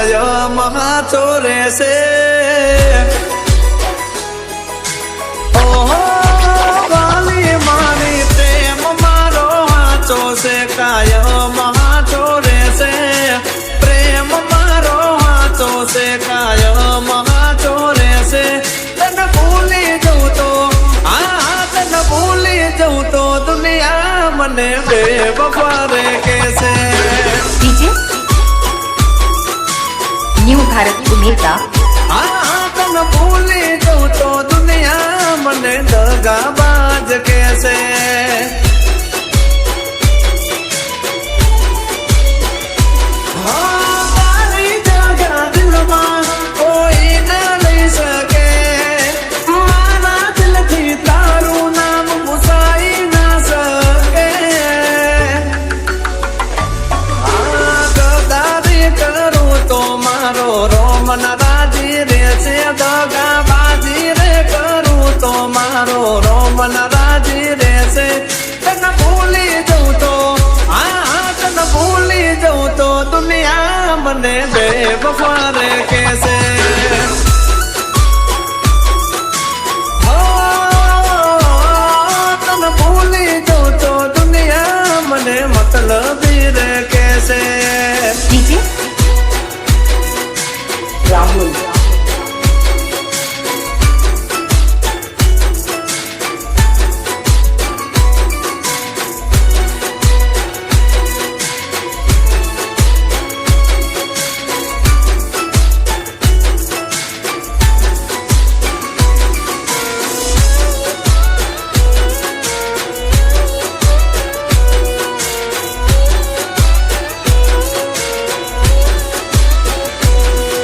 કાયમ હાચો રહેશે ઓહો વાલી મારી પ્રેમ મારો હાચો છે કાયમ હાચો રહેશે પ્રેમ મારો હાચો છે કાયમ હાચો રહેશે તને ભૂલી જઉં તો તને ભૂલી જઉં તો દુનિયા મને બેવફા રે કહેશે डीजे न्यू भारत उमेरता તને ભૂલી જઉં તો દુનિયા મને દગાબાજ કહેશે તારી જગા દિલમાં કોઈ ના લઈ શકે મારા દિલથી તારું નામ ભૂસાઈ ના શકે ગદારી કરું તો મારો રોમન રાજી રહેશે દગાબાજી રે કરું તો મારો રોમન રાજી રહેશે તને ભૂલી જઉં તો તને ભૂલી જઉં તો દુનિયા મને બેવફા રે કહેશે તને ભૂલી જઉં તો દુનિયા મને મતલબી રે કહેશે डीजे राहुल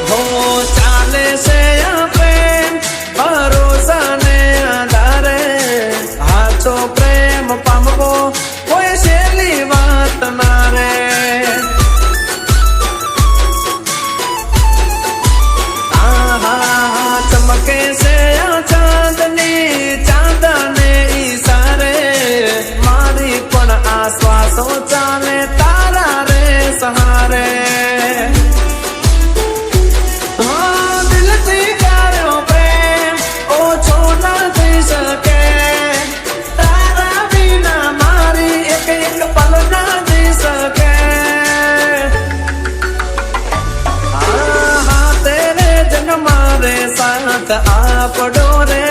હો ચાલે છે આ પ્રેમ ભરોસા ને આધારે હાચો પ્રેમ પામવો કોઈ સહેલી વાત ના રે ચમકે છે આ ચાંદની ચાંદને ઈશારે મારી પણ આ શ્વાસો ચાલે તારા રે સહારે દિલથી કર્યો પ્રેમ ઓછો ના થઈ શકે તારા વિના મારી એક એક પલ ના જઈ શકે તેરે જન્મ રે સાથ આપડો રે